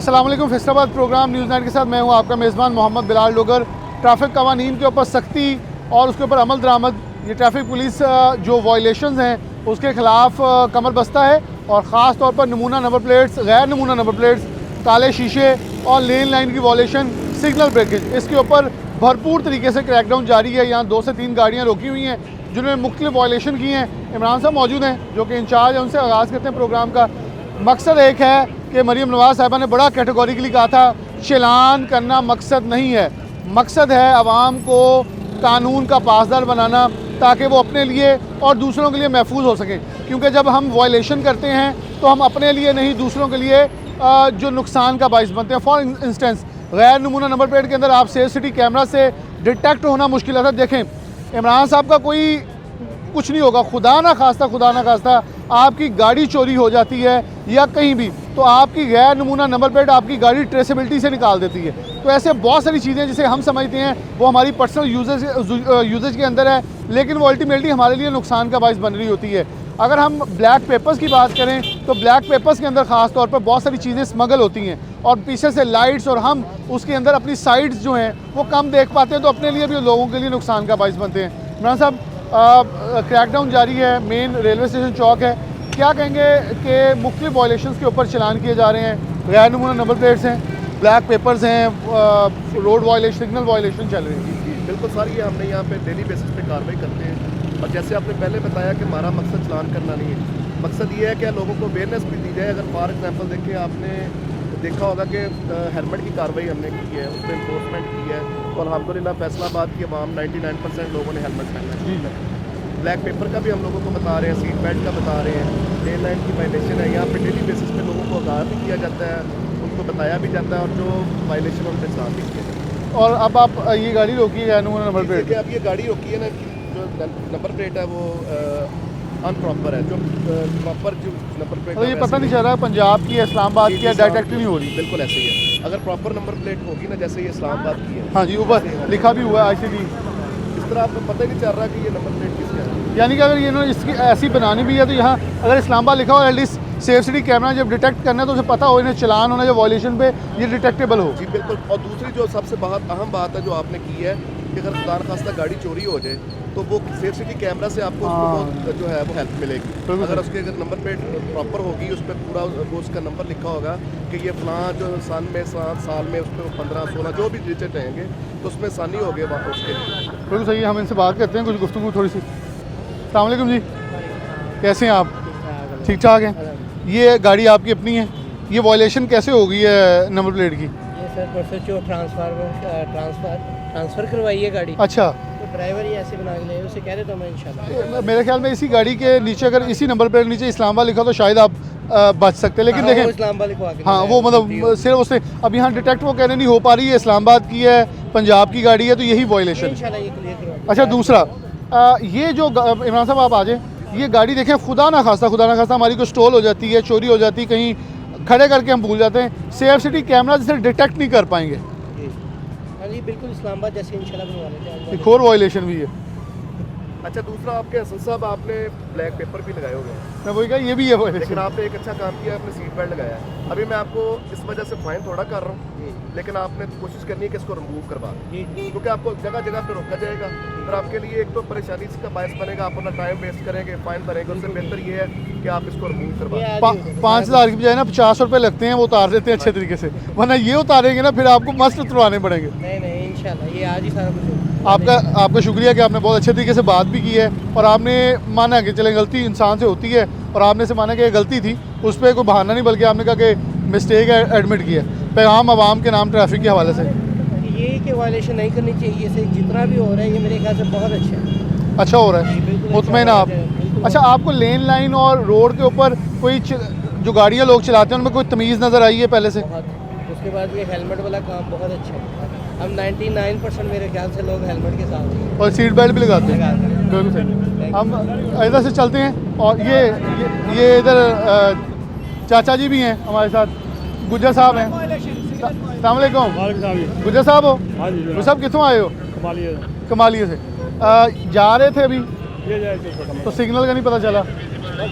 अस्सलाम वालेकुम। Faisalabad programme news night के साथ मैं हूं आपका मेज़बान मोहम्मद बिलाल डोगर। ट्रैफिक कवानीन के ऊपर सख्ती और उसके ऊपर अमल दरामद, ये ट्रैफिक पुलिस जो वायलेशंस हैं उसके ख़िलाफ़ कमर बस्ता है और ख़ास तौर पर नमूना नंबर प्लेट्स, गैर नमूना नंबर प्लेट्स, काले शीशे और लेन लाइन की वायलेशन, सिग्नल ब्रेकेज, इसके ऊपर भरपूर तरीके से क्रैकडाउन जारी है। यहाँ 2 से 3 गाड़ियाँ रोकी हुई हैं जिन्होंने मुख्तलिफ वायलेशन की हैं। इमरान साहब मौजूद हैं जो कि इंचार्ज हैं, उनसे आगाज़ करते हैं प्रोग्राम का। मकसद एक है कि मरीम नवाज़ साहिबा ने बड़ा कैटेगोरिकली कहा था, चलान करना मकसद नहीं है, मकसद है आवाम को कानून का पासदार बनाना ताकि वो अपने लिए और दूसरों के लिए महफूज हो सकें। क्योंकि जब हम वायलेशन करते हैं तो हम अपने लिए नहीं, दूसरों के लिए जो नुकसान का बाइस बनते हैं। फॉर इंस्टेंस, गैर नमूना नंबर प्लेट के अंदर आप सेफ सिटी कैमरा से डिटेक्ट होना मुश्किल है। देखें, इमरान साहब का कोई कुछ नहीं होगा, खुदा ना खास्ता आपकी गाड़ी चोरी हो जाती है या कहीं भी, तो आपकी गैर नमूना नंबर प्लेट आपकी गाड़ी ट्रेसेबिलिटी से निकाल देती है। तो ऐसे बहुत सारी चीज़ें जिसे हम समझते हैं वो हमारी पर्सनल यूजेज के अंदर है, लेकिन वो अल्टीमेटली हमारे लिए नुकसान का बाइस बन रही होती है। अगर हम ब्लैक पेपर्स की बात करें तो ब्लैक पेपर्स के अंदर ख़ास तौर पर बहुत सारी चीज़ें स्मगल होती हैं और पीछे से लाइट्स, और हम उसके अंदर अपनी साइड्स जो हैं वो कम देख पाते हैं, तो अपने लिए भी लोगों के लिए नुकसान का बाइस बनते हैं। इमरान साहब, क्रैकडाउन जारी है, मेन रेलवे स्टेशन चौक है, क्या कहेंगे कि मुख्तलिफ वायलेशंस के ऊपर चलान किए जा रहे हैं, गैर नमूना नंबर प्लेट्स हैं, ब्लैक पेपर्स हैं, रोड वायलेशन, सिग्नल वायलेशन चल रही है? जी बिल्कुल सर, ये हमने यहाँ पे डेली बेसिस पे कार्रवाई करते हैं। और जैसे आपने पहले बताया कि हमारा मकसद चलान करना नहीं है, मकसद ये है कि लोगों को अवेयरनेस भी दी जाए। अगर फॉर एग्जांपल देखें, आपने देखा होगा कि हेलमेट की कार्रवाई हमने की है, उस पर इन्फोर्समेंट की है और अल्हम्दुलिल्लाह फैसलाबाद की आवाम 99% लोगों ने हेलमेट पहना है। ब्लैक पेपर का भी हम लोगों को बता रहे हैं, सीट बेल्ट का बता रहे हैं, लेन लाइन की वायलेशन है, यहाँ पे डेली बेसिस पे लोगों को आगाह भी किया जाता है, उनको बताया भी जाता है और जो वायलेशन उन पर साथ भी किया जाता है। और अब आप ये गाड़ी रोकी है नमूना नंबर प्लेट, अब ये गाड़ी रोकी है ना, जो नंबर प्लेट है वो अनप्रॉपर है, जो प्रॉपर जो नंबर प्लेट तो ये पता नहीं चल रहा है पंजाब की है, इस्लामाबाद की है, डिटेक्ट नहीं हो रही। बिल्कुल ऐसे ही है। अगर प्रॉपर नंबर प्लेट होगी ना, जैसे ये इस्लामाबाद की है, हाँ जी, ऊपर लिखा भी हुआ है ICD, इस तरह आपको पता ही नहीं चल रहा कि ये नंबर प्लेट किसका है। यानी कि अगर ये इन्होंने इसकी ऐसी बनानी भी है तो यहाँ अगर इस्लामाबाद लिखा हो, एटलीस्ट सेफ सिटी कैमरा जब डिटेक्ट करना है तो उसे पता हो, इन्हें चलान होना जो वायलेशन पे ये डिटेक्टेबल हो। जी बिल्कुल। और दूसरी जो सबसे बहुत अहम बात है जो आपने की है कि अगर खुदा न खास्ता गाड़ी चोरी हो जाए तो वो सेफ सिटी कैमरा से आपको बहुत जो है वो हेल्प मिलेगी। अगर उसके अगर नंबर प्लेट प्रॉपर होगी, उस पर पूरा वो उसका नंबर लिखा होगा कि ये फलां जो सन में साल में उस पर 15-16 जो भी डिजिट रहेंगे तो उसमें आसानी हो गई उसके लिए। बिल्कुल सही है। हम इनसे बात करते हैं, कुछ गुफ्तगू थोड़ी सी। अस्सलाम वालेकुम जी, कैसे हैं आप? ठीक ठाक हैं। ये गाड़ी आपकी अपनी है, ये वायलेशन कैसे हो गई है नंबर प्लेट की? ये सर परसों जो ट्रांसफ़र करवाई है गाड़ी, अच्छा, तो ड्राइवर ही ऐसे बना के ले, उसे कह रहे तो मैं इंशाल्लाह। मेरे ख्याल में इसी गाड़ी के नीचे अगर इसी नंबर प्लेट नीचे इस्लामाबाद लिखा तो शायद आप बच सकते, लेकिन देखें इस्लामाबाद लिखवा के, हाँ वो मतलब सिर्फ उससे अब यहाँ डिटेक्ट वो कहने नहीं हो पा रही है इस्लामाबाद की है, पंजाब की गाड़ी है, तो यही वायलेशन। इंशाल्लाह ये क्लियर करवा। अच्छा, दूसरा ये जो इमरान साहब आप आ जाए, ये गाड़ी देखें, खुदा ना खास्ता हमारी को स्टॉल हो जाती है, चोरी हो जाती है, कहीं खड़े करके हम भूल जाते हैं, सेफ सिटी कैमरा जिसे डिटेक्ट नहीं कर पाएंगे। हाँ जी बिल्कुल, इस्लामाबाद जैसे इंशाल्लाह बनवा लेते हैं। एक और वायलेशन भी है। अच्छा, दूसरा आपके हसन साहब आपने ब्लैक पेपर भी लगाए हुए हैं, मैं वही कहा, ये भी है लेकिन वायलेशन। आपने एक अच्छा काम किया, आपने सीट बेल्ट लगाया है। अभी मैं आपको इस वजह से फाइन थोड़ा कर रहा हूँ, लेकिन आपने कोशिश करनी है कि इसको रिमूव करवा दें, क्योंकि आपको जगह जगह पे रोका जाएगा, फिर आपके लिए एक तो परेशानी इसका बायस बनेगा, आप अपना टाइम वेस्ट करेंगे, फाइन भरेंगे। उससे बेहतर ये है कि आप इसको रिमूव करवा दें। 5,000 की बजाय ना 50 रुपये लगते हैं, वो उतार देते हैं अच्छे तरीके से, वरना ये उतारेंगे ना फिर आपको मस्त उतरवाने पड़ेंगे। नहीं इंशाल्लाह ये आज ही सारा कुछ आपका शुक्रिया कि आपने बहुत अच्छे तरीके से बात भी की है और आपने माना कि चले गलती इंसान से होती है और आपने से माना कि गलती थी, उस पर कोई बहाना नहीं, बल्कि आपने कहा कि मिस्टेक है, एडमिट किया। पैगाम आवाम के नाम ट्रैफिक के हवाले से ये कि वायलेशन नहीं करनी चाहिए, से जितना भी हो रहा है ये मेरे ख्याल से बहुत अच्छा हो रहा है, मुतमईन आप। अच्छा, आपको लेन लाइन और रोड के ऊपर कोई जो गाड़ियाँ लोग चलाते हैं उनमें कोई तमीज़ नज़र आई है पहले से? उसके बाद ये हेलमेट वाला काम बहुत अच्छा है, हम 99% मेरे ख्याल से लोग हेलमेट के साथ हैं और सीट बेल्ट भी लगाते हैं। बिल्कुल सही। हम इधर से चलते हैं और ये इधर चाचा जी भी हैं हमारे साथ, गुज्जर साहब हैं। अस्सलाम वालेकुम। गुज्जर साहब हो? हाँ जी। गुज्जर साहब कितों आए हो? कमालिया से। जा रहे थे अभी तो सिग्नल का नहीं पता चला,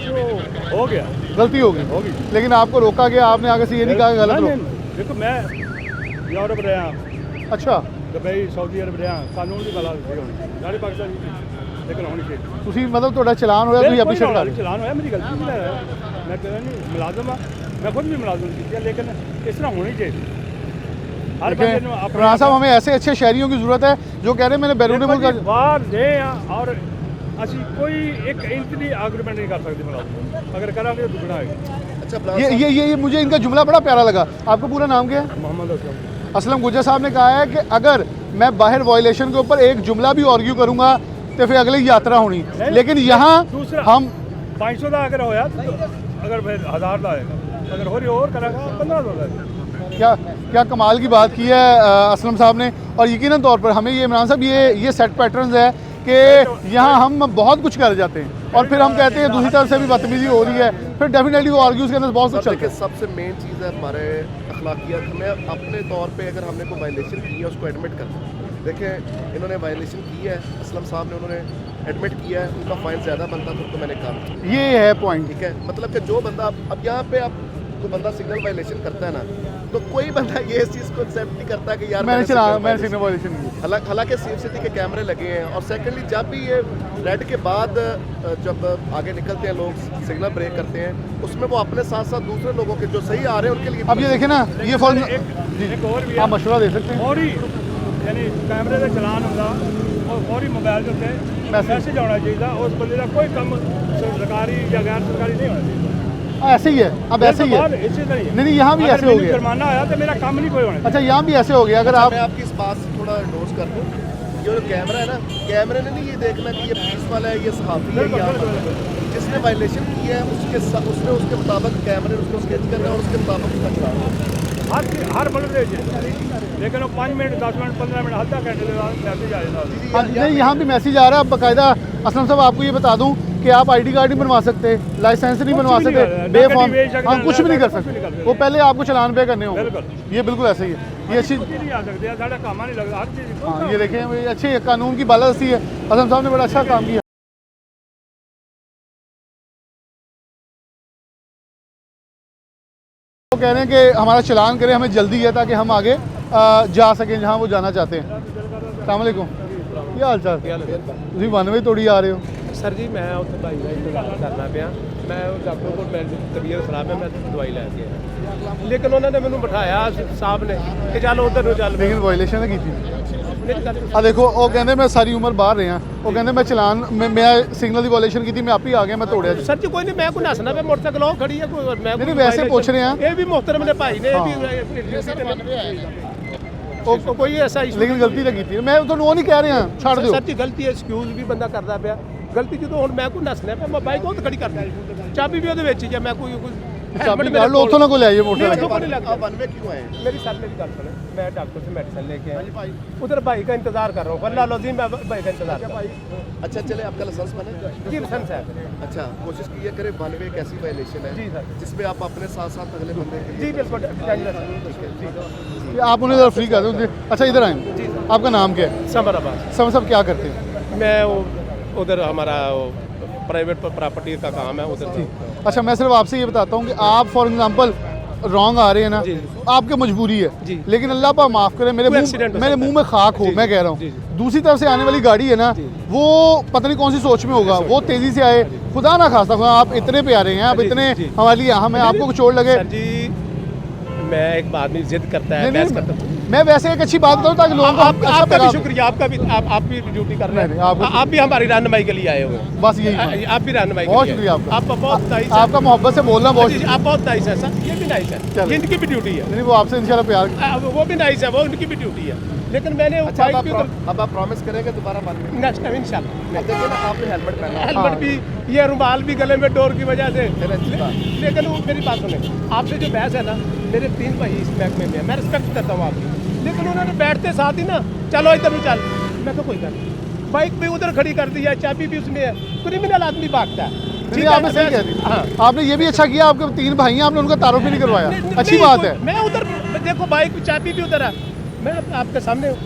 हो गया, गलती होगी, लेकिन आपको रोका गया, आपने आगे से ये नहीं कहा गलत देखो मैं यूरोप रहा अच्छा दुबई सऊदी अरब रहा कानून की गल सारे पाकिस्तान लेकिन होनी चाहिए ਤੁਸੀਂ ਮਤਲਬ ਤੁਹਾਡਾ ਚਲਾਨ ਹੋਇਆ ਤੁਸੀਂ ਆਪਣੀ ਸ਼ਰਟ ਲਾ ਲਈ चलान होया मेरी गलती नहीं है मैं कह नहीं मुलाजम हाँ मैं खुद भी मुलाजम की लेकिन इस तरह होनी चाहिए हर बंदे नूं अपने प्रधान साहब हमें ऐसे अच्छे शहरियों की ज़रूरत है जो कह रहे हैं मैंने बैरून मुल्क का बाहर दे और ਅਸੀਂ ਕੋਈ ਇੱਕ ਇੰਚ ਦੀ ਆਰਗੂਮੈਂਟ ਨਹੀਂ ਕਰ ਸਕਦੇ ਮੁਲਾਜ਼ਮ अगर करांगे तो दुगना है अच्छा ब्लास्ट ये मुझे इनका जुमला बड़ा प्यारा लगा। आपका पूरा नाम क्या है? मोहम्मद असलम असलम गुज्जर साहब ने कहा है कि अगर मैं बाहर वायलेशन के ऊपर एक जुमला भी आर्ग्यू करूंगा तो फिर अगली यात्रा होनी, लेकिन यहाँ दूसरा हम 500 का अगर होया तो अगर फिर 1000 का आएगा अगर हो रही और करेगा 1500 का क्या क्या कमाल की बात की है असलम साहब ने। और यकीनन तौर पर हमें ये इमरान साहब ये सेट पैटर्न्स है कि यहाँ हम बहुत कुछ कर जाते हैं और फिर हम कहते हैं दूसरी तरफ से भी बदतमीजी हो रही है, फिर डेफिनेटली वो आर्ग्यूज के अंदर बहुत कुछ चलता देखिए है। सबसे मेन चीज़ है हमारे अखलाकियात में अपने तौर पे अगर हमने कोई वायलेशन की है उसको एडमिट करना है। देखें इन्होंने वायलेशन की है, असलम साहब ने उन्होंने एडमिट किया है, उनका फ़ाइन ज़्यादा बनता था तो मैंने कहा ये है पॉइंट। ठीक है, मतलब कि जो बंदा अब यहाँ पे अब कोई बंदा सिग्नल वायलेशन करता है ना तो कोई बंदा ये इस चीज़ को एक्सेप्ट नहीं करता कि यार मैंने सिग्नल वायलेशन की। हालांकि सेफ सिटी के कैमरे लगे हैं और सेकेंडली जब भी ये रेड के बाद जब आगे निकलते हैं लोग सिग्नल ब्रेक करते हैं उसमें वो अपने साथ साथ दूसरे लोगों के जो सही आ रहे हैं उनके लिए अब ये देखें ना ये फॉर एक और भी आप मशवरा दे सकते हैं। फौरी यानी कैमरे का चलान होगा और फौरी मोबाइल के उत्ते मैसेज आना चाहिए उस बंदे का कोई कम सरकारी या गैर सरकारी नहीं होना चाहिए। ऐसे ही है, अब ऐसे ही है। इसी तरह ही है। नहीं यहाँ भी अगर ऐसे हो मैंने गया। जुर्माना आया तो मेरा काम नहीं कोई होना अच्छा यहाँ भी ऐसे हो गया अगर आप मैं आपकी इस बात से थोड़ा नोट कर दूँ, ये जो कैमरा है ना कैमरे ने नहीं ये देखना कि ये पुलिस वाला है ये सहाफ़ी है या जिसने वायलेशन किया है उसने उसके मुताबिक कैमरे उसको स्केच करना है और उसके मुताबिक उसका चलाना हर बल्ब लेकिन वो 5 मिनट 10 मिनट 15 मिनट आधा घंटे के बाद मैसेज आ जाता है। नहीं यहाँ भी मैसेज आ रहा है। अब बाकायदा असलम साहब आपको ये बता दूं कि आप आईडी कार्ड नहीं बनवा सकते, लाइसेंस नहीं बनवा भी नहीं सकते, कर- बेफॉर्म नकदी बेच सकते, हम कुछ भी नहीं कर कुछ भी नहीं कर सकते। सकते। वो पहले आपको चलान पे करने होंगे। बिल्कुल। ये बिल्कुल ऐसे ही है। ये अच्छी नहीं आ सकते साढ़ा काम नहीं लगता हर चीज़ हाँ ये देखें ये अच्छी कानून की बालादस्ती है। असलम साहब ने बड़ा अच्छा काम किया। वो कह रहे हैं कि हमारा चलान करें, हमें जल्दी है ताकि हम आगे जा सकें जहाँ वो जाना चाहते हैं। अस्सलाम वालेकुम, क्या हाल चाल? ਤੁਸੀਂ 92 ਤੋੜੀ ਆ ਰਹੇ ਹੋ। ਸਰ ਜੀ ਮੈਂ ਉੱਥੇ ਭਾਈ ਦਾ ਇੰਤਜ਼ਾਰ ਕਰਨਾ ਪਿਆ। ਮੈਂ ਡਾਕਟਰ ਕੋਲ ਮੇਰੀ ਤਬੀਅਤ ਖਰਾਬ ਹੈ, ਮੈਂ ਦਵਾਈ ਲੈ ਕੇ ਆਇਆ, ਲੇਕਿਨ ਉਹਨਾਂ ਨੇ ਮੈਨੂੰ ਬਿਠਾਇਆ ਸਾਹਿਬ ਨੇ ਕਿ ਚੱਲ ਉਧਰ ਨੂੰ ਚੱਲ। लेकिन वायलेशन की थी। ਮੇਰੀ ਗੱਲ ਆ ਦੇਖੋ ਉਹ ਕਹਿੰਦੇ ਮੈਂ ਸਾਰੀ ਉਮਰ ਬਾਹਰ ਰਿਹਾ, ਉਹ ਕਹਿੰਦੇ ਮੈਂ ਚਲਾਨ ਮੈਂ ਸਿਗਨਲ ਦੀ ਵਾਇਲੇਸ਼ਨ ਕੀਤੀ, ਮੈਂ ਆਪ ਹੀ ਆ ਗਿਆ, ਮੈਂ ਤੋੜਿਆ ਜੀ। ਸਰ ਜੀ ਕੋਈ ਨਹੀਂ, ਮੈਂ ਕੋਈ ਨੱਸਣਾ ਪਿਆ ਮੋਟਰਸਾਈਕਲ ਉਹ ਖੜੀ ਹੈ ਕੋਈ ਮੈਂ ਨਹੀਂ, ਵੈਸੇ ਪੁੱਛ ਰਹੇ ਹਾਂ। ਇਹ ਵੀ ਮੁਹਤਰਮ ਨੇ ਭਾਈ ਨੇ ਇਹ ਵੀ ਉਹ ਕੋਈ ਐਸਾ ਇਸ਼ੂ ਲੇਕਿਨ ਗਲਤੀ ਤਾਂ ਕੀਤੀ ਮੈਂ ਤੁਹਾਨੂੰ ਉਹ ਨਹੀਂ ਕਹਿ ਰਿਹਾ, ਛੱਡ ਦਿਓ। ਸਰ ਜੀ ਗਲਤੀ ਹੈ, ਐਕਸਕਿਊਜ਼ ਵੀ ਬੰਦਾ ਕਰਦਾ ਪਿਆ ਗਲਤੀ। ਜਦੋਂ ਹੁਣ ਮੈਂ ਕੋਈ ਨੱਸਣਾ ਪਿਆ ਮੈਂ ਬਾਈਕ ਉਹ ਖੜੀ ਕਰਦਾ, ਚਾਬੀ ਵੀ ਉਹਦੇ ਵਿੱਚ ਹੀ ਜਾਂ ਮੈਂ ਕੋਈ ਚਾਬੀ ਕੱਢ ਲਓ ਉੱਥੋਂ ਨਾ ਕੋਈ ਲੈ ਜਾਏ नहीं, ਮੋਟਰ। को नहीं लगता। आप 92 क्यों आए? मेरी सर मेरी गल सुने, मैं डॉक्टर से मेडिसिन लेके आया, उधर भाई का इंतजार कर रहा हूँ, वल्लाह लज़ीम मैं भाई का इंतजार कर रहा हूँ। अच्छा चले आपका लाइसेंस बने? जी लाइसेंस है अच्छा कोशिश कीजिए करें 92 एक ऐसी वायलेशन है जी सर। जिसमें आप अपने साथ साथ अगले बंदे के जी लिए बिल्कुल जी आप उन्हें ज़रा फ्री कर दो। अच्छा इधर आए, आपका नाम क्या है? समराबाद। समझ साहब क्या करते हैं? मैं वो उधर हमारा प्राइवेट प्रॉपर्टी का काम है उधर। अच्छा मैं सिर्फ आपसे ये बताता हूँ कि आप फॉर एग्जांपल रॉन्ग आ रहे हैं ना, जी। आपकी मजबूरी है, जी। लेकिन अल्लाह पाक माफ़ करे मेरे कोई एक्सीडेंट हो मेरे सकता मुंह में खाक हो, जी, मैं कह रहा जी, हूँ जी। दूसरी तरफ से आने वाली गाड़ी है ना, जी। वो पता नहीं कौन सी सोच में होगा, वो तेज़ी से आए, खुदा ना खास्ता खुदा आप इतने प्यारे हैं, आप जी, इतने जी। हमारे लिए अहम है, आपको कुछ चोट लगे। सर जी मैं एक आदमी जिद करता है, नहीं, बहस नहीं, करता हूँ। मैं वैसे एक अच्छी बात करूँ ताकि लोगों को अच्छा आपका भी पैगाम- शुक्रिया, आपका भी आप भी ड्यूटी कर रहे नहीं, हैं, आपको- आप भी हमारी रहनुमाई के लिए आए हुए हैं। बस यही आप भी रहनुमाई के बहुत लिए शुक्रिया आए। आपका। आपका बहुत नाइस है। आपका मोहब्बत से बोलना बहुत जी, आप बहुत नाइस है सर, ये भी नाइस है, चलो। ये इनकी भी ड्यूटी है। नहीं वो आपसे इंशाल्लाह प्यार। वो भी नाइस है, वो उनकी भी ड्यूटी है, लेकिन मैंने अच्छा बाइक के ऊपर अब आप प्रॉमिस करेंगे दोबारा 92 नेक्स्ट टाइम इंशाल्लाह। अब देखिए ना आपने हेलमेट पहना है। हेलमेट भी, ये रुमाल भी गले में डोर की वजह से, चलो, अच्छी बात। लेकिन वो मेरी बात सुने, आपसे जो बहस है ना, मेरे 3 भाई इस महकमे में है, मैं रिस्पेक्ट करता हूँ आपकी, लेकिन उन्होंने बैठते साथ ही ना चलो इधर भी चल, मैं तो कोई बात नहीं, बाइक भी उधर खड़ी कर दी है, चाबी भी उसमें है, क्रिमिनल आदमी भागता है। नहीं, आपने सही कह दी। हाँ। आपने ये भी अच्छा किया, आपके 3 भाई हैं, आपने उनका तारुफ भी नहीं करवाया, नहीं, अच्छी नहीं, बात है। मैं उधर देखो बाइक की चाबी भी उधर है, मैं आपके सामने हूँ।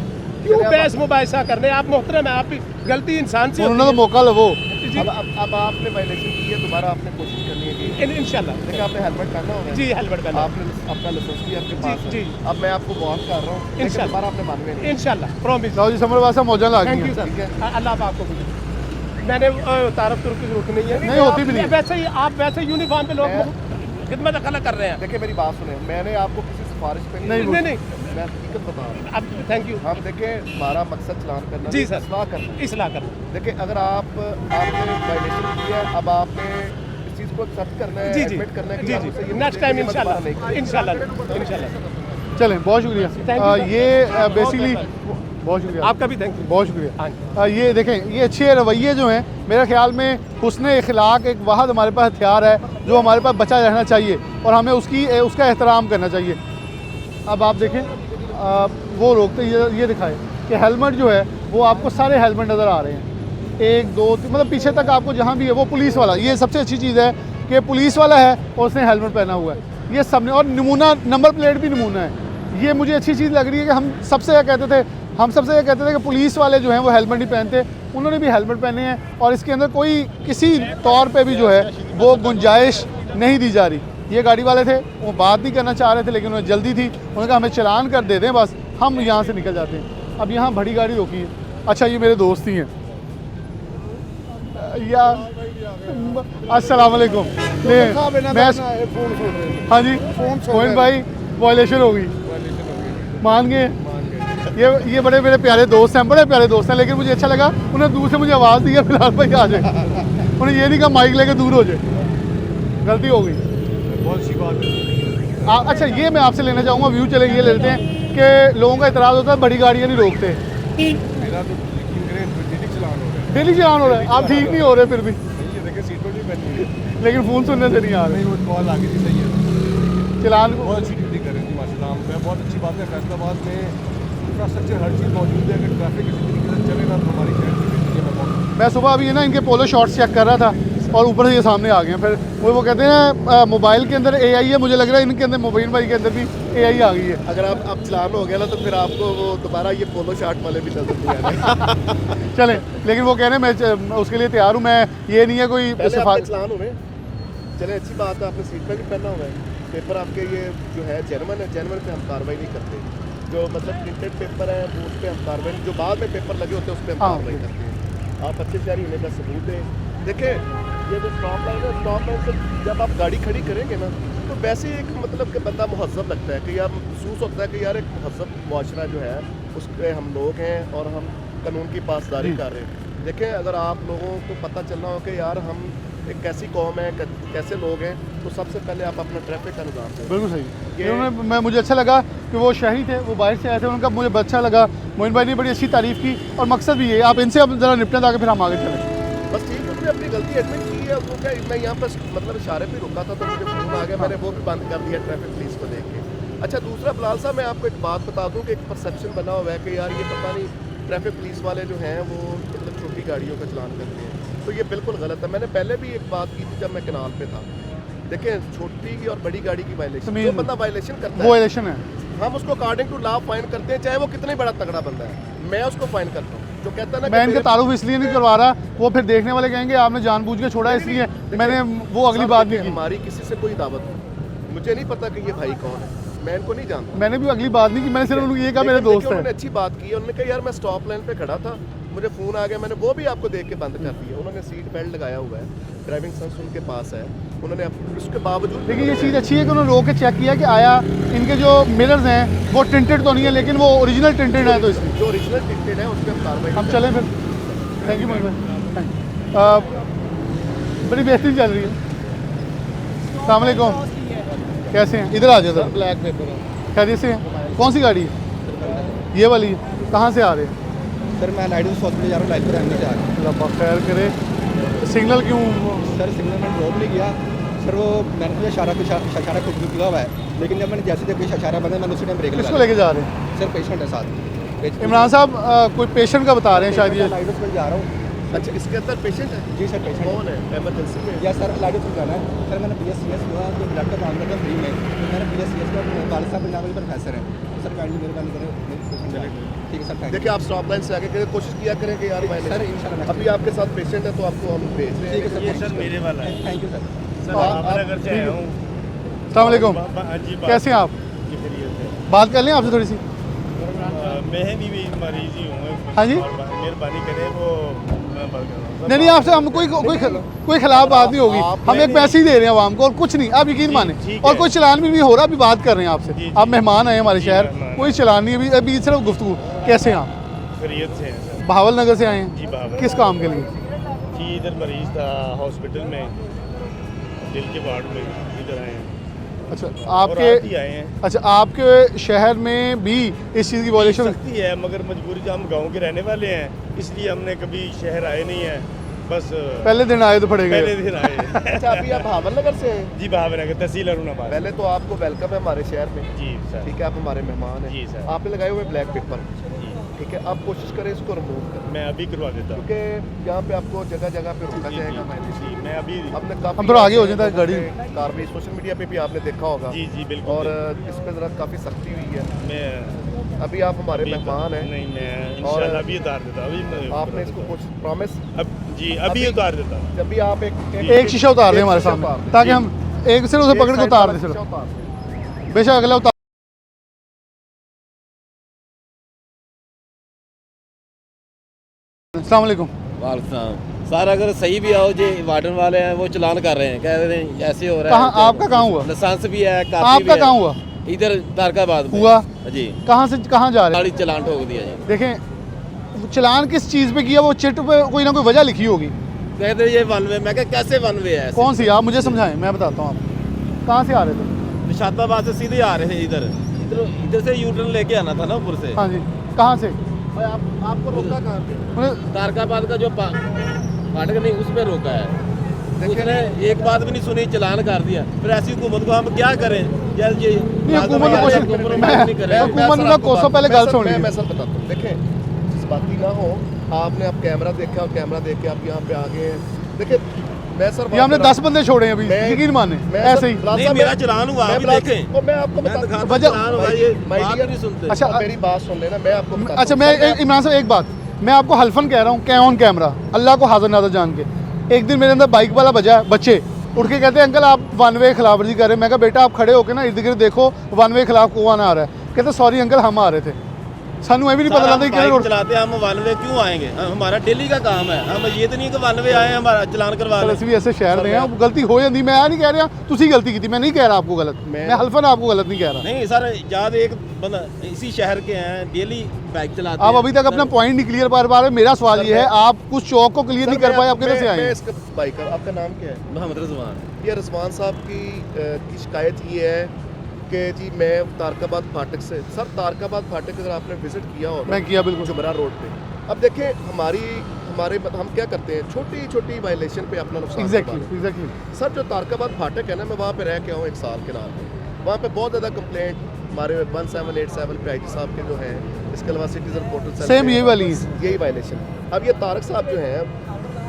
क्यों बहस मुबाहिसा करने, आप मोहतरम है, आप भी गलती इंसान से उन्होंने तो होती है। मौका लवो, जी। अब आपने वायलेशन की है, दोबारा आपने कोशिश करनी है कि इंशाल्लाह। देखिए आपने हेलमेट पहनना होगा जी हेलमेट का आपने अपना लाइसेंस भी आपके पास है। जी। अब मैं आपको वार्न कर रहा हूँ, लेकिन इंशाल्लाह। दोबारा आपने मानवे नहीं। इंशाल्लाह प्रॉमिस। लो जी समरवासा मौजा ला थैंक गई यू हैं। ठीक सर, है। अल्लाह आपको मैंने तारफ तुर्क की जरूरत नहीं है। नहीं, होती भी नहीं है। वैसे ही आप वैसे यूनिफॉर्म पे लोग खिदमत अकल कर रहे हैं। देखिए मेरी बात सुने, मैंने आपको किसी सिफारिश पे नहीं, नहीं नहीं मैं हकीकत बता रहा हूँ। अब थैंक यू हम देखें हमारा मकसद चलान करना जी नहीं, सर। इस्लाह करना है। इसलाह कर देखिए अगर आपने वायलेशन किया है, अब आपने इस चीज़ को एक्सेप्ट करना है, जी जी एडमिट करना है कि जी यार मुझसे जी ये नेक्स्ट मिस्टेक टाइम है, मैं दोबारा नहीं करूँगा। इंशाल्लाह इंशाल्लाह। चलें बहुत शुक्रिया। Thank you, sir. ये बेसिकली बहुत बहुत शुक्रिया आपका भी थैंक यू। बहुत शुक्रिया। हाँ ये देखें ये अच्छे रवैये जो हैं मेरे ख्याल में हुस्न इखलाक एक वाहद हमारे पास हथियार है जो हमारे पास बचा रहना चाहिए और हमें उसका एहतराम करना चाहिए। अब आप देखें वो रोकते ये दिखाए कि हेलमेट जो है वो आपको सारे हेलमेट नज़र आ रहे हैं, 1 2 3 मतलब पीछे तक आपको जहाँ भी है वो पुलिस वाला, ये सबसे अच्छी चीज़ है कि पुलिस वाला है और उसने हेलमेट पहना हुआ है, ये सबने, और नमूना नंबर प्लेट भी नमूना है। ये मुझे अच्छी चीज़ लग रही है कि हम सबसे ये कहते थे कि पुलिस वाले जो हैं वो हेलमेट नहीं पहनते, उन्होंने भी हेलमेट पहने हैं और इसके अंदर कोई किसी तौर पे भी जो है वो गुंजाइश नहीं दी जा रही। ये गाड़ी वाले थे, वो बात नहीं करना चाह रहे थे लेकिन उन्हें जल्दी थी, उन्होंने कहा हमें चलान कर दे दें बस, हम यहाँ से निकल जाते हैं। अब यहाँ बड़ी गाड़ी रोकी है। अच्छा ये मेरे दोस्त ही हैं यार, अस्सलाम वालेकुम। मैं हाँ जी मोइन भाई वायलेशन हो गई, मान गए। ये बड़े मेरे प्यारे दोस्त हैं, बड़े प्यारे दोस्त हैं, लेकिन मुझे अच्छा लगा उन्हें दूर से मुझे आवाज़ दी है फिलहाल भाई आ जाए, उन्हें ये नहीं कहा माइक लेके दूर हो जाए, गलती हो गई। बहुत अच्छी बात है। अच्छा ये मैं आपसे लेना चाहूँगा, व्यू चले ये लेते हैं कि लोगों का इतराज़ होता है बड़ी गाड़ियाँ नहीं रोकते, मेरा तो यकीन करें डेली चलान हो रहा है। डेली चलान हो रहा है, आप ठीक नहीं हो रहे फिर भी, ये देखिए सीट पर भी बैठी है, लेकिन फ़ोन सुनने से नहीं आ रहे। नहीं वो कॉल आ गई थी, सही है। चलान बहुत अच्छी ड्यूटी कर रही थी माशाल्लाह। मैं बहुत अच्छी बात है, फैसलाबाद में इंफ्रास्ट्रक्चर हर चीज़ मौजूद है, अगर ट्रैफिक इसी तरीके से चलेगा तो हमारी शहर की बेहतरी है। मैं बहुत मैं सुबह अभी है ना इनके पोलो शॉट्स चेक कर रहा था और ऊपर से ये सामने आ गए। फिर वो कहते हैं मोबाइल के अंदर AI है, मुझे लग रहा है इनके अंदर मोबाइल भाई के अंदर भी AI आ गई है। अगर आप चलान हो गया ना तो फिर आपको वो दोबारा ये पोलो शॉट वाले भी नजर नहीं आ रहे। चलें, लेकिन वो कह रहे हैं मैं उसके लिए तैयार हूँ, मैं ये नहीं है कोई पहले सिफार आपके चलान हो रहे हैं। चले अच्छी बात है, आपने सीट पे भी पहना हुआ है, पेपर आपके ये जो है जेन्युइन है, जेन्युइन पे हम कार्रवाई नहीं करते, जो मतलब प्रिंटेड पेपर है वो उस पर हम कार्रवाई, जो बाद में पेपर लगे होते हैं उस पर हम हाँ। कार्रवाई करते हैं। आप अच्छे शहरी होने का सबूत दें। देखिए ये जो स्टॉप लाइन है, स्टॉप लाइन से जब आप गाड़ी खड़ी करेंगे ना तो वैसे ही एक मतलब कि बंदा मुहज़्ज़ब लगता है कि यार महसूस होता है कि यार एक मुहज़्ज़ब मुआशरा जो है उस पर हम लोग हैं और हम कानून की पासदारी कर रहे हैं। देखें अगर आप लोगों को पता चलना हो कि यार हम एक कैसी कौम है, कैसे लोग हैं, तो सबसे पहले आप अपना ट्रैफिक का निज़ाम करें। बिल्कुल सही। मुझे अच्छा लगा कि वो शहरी थे, वो बाहर से आए थे, उनका मुझे अच्छा लगा। मोइन भाई ने बड़ी अच्छी तारीफ़ की और मकसद भी है, आप इनसे अब ज़रा निपटना ताकि फिर हम आगे चलें। बस ठीक है, उन्होंने अपनी गलती एडमिट की है। वो क्या मैं यहाँ पर मतलब इशारे पे रुका था तो मुझे फ़ोन आ गया, मैंने वो भी बंद कर दिया ट्रैफिक पुलिस को देख के। अच्छा दूसरा बिलाल साहब, मैं आपको एक बात बता दूँ कि एक परसेप्शन बना हुआ है कि यार ये पता नहीं ट्रैफिक पुलिस वाले जो हैं वो मतलब छोटी गाड़ियों का चलान करते हैं, तो ये बिल्कुल गलत है। मैंने पहले भी एक बात की थी जब मैं कनाल पे था। देखें छोटी की और बड़ी गाड़ी की वायलेशन, जो बंदा वायलेशन करता वो है इलेक्शन है, हम उसको अकॉर्डिंग टू लॉ फाइन करते हैं, चाहे वो कितना ही बड़ा तगड़ा बंदा है, मैं उसको फाइन करता हूँ। जो कहता है ना मैं कि इनके मेरे- तारुफ इसलिए नहीं करवा रहा, वो फिर देखने वाले कहेंगे आपने जानबूझ के छोड़ा इसलिए मैंने वो अगली साहब, बात देखिए, नहीं की। हमारी किसी से कोई दावत नहीं, मुझे नहीं पता कि ये भाई कौन है, मैं इनको नहीं जानता। मैंने भी अगली बात नहीं की, मैंने सिर्फ उनको ये कहा मेरे लेकिन दोस्त देखिए, उन्होंने हैं। अच्छी बात की है, उन्होंने कहा यार मैं स्टॉप लाइन पे खड़ा था, मुझे फ़ोन आ गया, मैंने वो भी आपको देख के बंद कर दिया। उन्होंने सीट बेल्ट लगाया हुआ है, ड्राइविंग सेंस उनके पास है, उन्होंने उसके बावजूद लेकिन ये चीज़ अच्छी है कि उन्होंने रोक के चेक किया कि आया इनके जो मिरर्स हैं वो टिंटेड तो नहीं है, लेकिन वो ओरिजिनल टिंटेड है, तो इसलिए जो ओरिजिनल टिकटेड है उस पर हम कार्रवाई हम चलें फिर। थैंक यू मोइन भाई, बड़ी बेहतरीन चल रही है। अस्सलाम वालेकुम, कैसे हैं? इधर आ जाए सर, ब्लैक पेपर है खैरियत से हैं? कौन सी गाड़ी है? ये वाली है? कहाँ से आ रहे हैं? सर मैं लाइट हॉस्पिटल जा रहा हूँ, लाइट पर रहने जा रहा हूँ। अल्लाह पाक खैर करे। सिग्नल क्यों? सर सिग्नल में ड्रॉप नहीं किया सर, वो मैंने तो इशारा कुछ भी किया हुआ है, लेकिन जब मैंने जैसे जब इशारा बना मैंने उसी टाइम ब्रेक किसको लगा लेके जा रहे हैं? सर पेशेंट है साथ। इमरान साहब कोई पेशेंट का बता रहे हैं शायद ये। लाइट हॉस्पिटल जा रहा हूँ, अच्छा, इसके अंदर पेशेंट है? जी सर, पेशेंट कौन है एमरजेंसी में? या सर लाड़ी जाना है सर। मैंने PSCS हुआ जो ब्लड का काम करता फ्री में, तो मैंने PSCS का वालिद साहब नाम वाले प्रोफेसर हैं, तो सर काइंडली मेहरबानी करें। ठीक है सर, थैंक देखिए, आप स्टॉप लाइन से आगे के कोशिश किया करें कि यार यू सर, इंशाल्लाह। अभी आपके साथ पेशेंट है तो आपको हम भेज रहे हैं। ठीक है सर, मेरे वाला है थैंक यू सर। सर, बाबरनगर से आया हूँ। अस्सलाम वालेकुम, जी, कैसे हैं आप? जी, खैरियत है। बात कर लें आपसे थोड़ी सी। मैं भी मरीज ही हूँ। हाँ जी? और मेहरबानी करें वो मैं बात कर रहा हूँ। नहीं आपसे हम कोई खिलाफ बात नहीं होगी, हम एक पैसे ही दे रहे हैं आवाम को और कुछ नहीं, आप यकीन माने। ठीक और है। कोई चलान भी नहीं हो रहा, अभी बात कर रहे हैं आपसे, जी, आप मेहमान आए हमारे शहर, मेहमान कोई चलान नहीं, अभी सिर्फ गुफ्तगू। कैसे हैं आप? खैरियत से हैं सर। बहावल नगर से आए हैं? जी, बहावल। किस काम के लिए? जी, इधर मरीज था हॉस्पिटल में, दिल के वार्ड में, इधर आए हैं। अच्छा, और रात ही आपके आए हैं। अच्छा, आपके शहर में भी इस चीज़ की वॉल्यूशन? सख्ती है, मगर मजबूरी से हम गांव के रहने वाले हैं, इसलिए हमने कभी शहर आए नहीं हैं, बस पहले दिन आए तो पड़े पहले गए। दिन आए। अच्छा, अभी आप भावल नगर से हैं? जी, बहावलनगर तहसील अरुणाबाद। पहले तो आपको वेलकम है हमारे शहर में। जी सर। ठीक है, आप हमारे मेहमान हैं। जी सर। आपने लगाए हुए ब्लैक पेपर, जी, ठीक है, आप कोशिश करें इसको रिमूव करें, मैं अभी करवा देता हूँ। क्योंकि यहाँ पे आपको जगह जगह पे रोका जी, जाएगा। जी, जी, मैं अभी आपने काफी हम थोड़ा आगे हो जाए ताकि गाड़ी- कार्रवाई सोशल मीडिया पे भी आपने देखा होगा। जी, जी, बिल्कुल। और इस पे जरा काफी सख्ती हुई है। मैं अभी आप हमारे मेहमान हैं, नहीं, मैं इंशाल्लाह अभी उतार देता हूँ। अभी आपने इसको कुछ प्रॉमिस, अब जी अभी उतार देता हूँ। जब भी आप एक शीशा उतार दें हमारे सामने, ताकि हम एक से उसे पकड़ के उतार दें सिर्फ, बेशक अगला उतार। अस्सलाम वालेकुम। सर अगर सही भी आओ जी, वार्डन वाले हैं वो चलान कर रहे हैं, कह रहे हैं ऐसे हो रहा कहाँ है। आपका कहाँ हुआ? लाइसेंस भी है, कापी भी आपका है। कहाँ हुआ? इधर तारकाबाद में। हुआ? जी, कहाँ से कहाँ जा रहे गाड़ी चलान ठोक दिया जी। हैं? देखें, चलान किस चीज़ पे किया? वो चिट पे कोई ना कोई वजह लिखी होगी। कहते हैं ये वन वे, मैं कहा कैसे वन वे है? कौन सी? आप मुझे समझाएं, मैं बताता हूँ आप कहाँ से आ रहे थे। निशाताबाद से सीधे आ रहे थे इधर इधर से यू टर्न लेके आना था ना ऊपर से। हाँ जी, कहाँ से? आपको रोका कहाँ पे? उन्हें- तारकाबाद का जो फाटक नहीं, उस पर रोका है। उसने एक बात भी नहीं सुनी, चलान कर दिया। फिर ऐसी हुकूमत को हम क्या करें? यार ये नहीं, हुकूमत ने कोशिश- नहीं करें। हुकूमत ने कोसों पहले गल सुन ली। मैं सर बताता हूँ, देखें, जज्बाती ना हो। आपने अब कैमरा देखा और कैमरा देख के आप यहाँ पे आ गए हैं। देखिए, मैं सर ये हमने 10 बंदे छोड़े हैं अभी, मैं- यकीन माने, मैं ऐसे ही। नहीं, मेरा चलान हुआ, अभी देखें। मैं आपको मैं बताता दिखाता हूँ। हूँ, वजह- चलान हुआ, ये My बात dear- नहीं सुनते। अच्छा, आप मेरी बात सुन लेना, मैं आपको बताता अच्छा, हूँ। मैं सर, इमरान साहब एक बात, मैं आपको हल्फन कह रहा हूँ, क्या ऑन कैमरा, अल्लाह को हाजिर नाज़र जान के, एक दिन मेरे अंदर बाइक वाला बजा, बच्चे उठ के कहते हैं अंकल आप वन वे खिलाफ वर्जी कर रहे हैं। मैं कहा बेटा आप खड़े होकर ना इर्द गिर्द देखो वन वे खिलाफ कौन आ रहा है। कहते सॉरी अंकल हम आ रहे थे। सानू ये भी नहीं पता सर, हम लगता बाइक कि चलाते हैं, हम वन वे क्यों आएंगे? हमारा डेली का काम है। हम ये तो नहीं कि वन वे आए हमारा चलान करवा सर लें। ਅਸੀਂ ਵੀ ऐसे शहर में हैं, गलती हो जाती, मैं नहीं कह रहा तुसी गलती की थी, मैं नहीं कह रहा आपको गलत, मैं हल्फन आपको गलत नहीं कह रहा। नहीं सर, याद एक बंदा इसी शहर के हैं, डेली बाइक चलाते आप हैं। अभी तक अपना पॉइंट नहीं क्लियर कर पा रहे। मेरा सवाल ये है, आप कुछ चौक को क्लियर नहीं कर पाए, आप किधर से आए मैं हैं? इसका बाइक, आपका नाम क्या है? मोहम्मद रिजवान। ये रिजवान साहब की शिकायत ये है कि जी मैं तारकाबाद फाटक से, सर तारकाबाद फाटक अगर आपने विजिट किया हो मैं किया बिल्कुल। जुमरा रोड पे, अब देखिए हम क्या करते हैं, छोटी छोटी वायलेशन पे अपना नुकसान करवाते हैं। एग्जैक्टली। सर जो तारकाबाद फाटक है ना, मैं वहाँ पे रह के आऊँ 1 साल के नाम पे, वहाँ पे बहुत ज़्यादा कंप्लेंट हमारे 1787 पे आईजी साहब के जो हैं, इसके अलावा सिटीजन पोर्टल सेम यही वाली है। यही वायलेशन। अब ये तारक साहब जो हैं,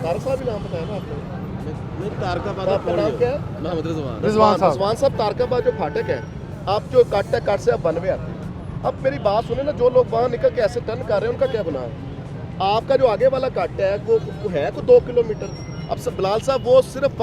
तारक साहब भी नाम बताया ना आपने, तारकाबाद आपका नाम क्या है? मोहम्मद रिजवान। रिजवान साहब। रिजवान साहब, तारकाबाद जो फाटक है, आप जो काट है, काट से आप बनवे आते हैं। अब मेरी बात सुने ना, जो लोग वहाँ निकल के ऐसे टर्न कर रहे हैं उनका क्या गुनाह है? आपका जो आगे वाला काट है वो है को 2 किलोमीटर। अब सब बिलाल साहब वो सिर्फ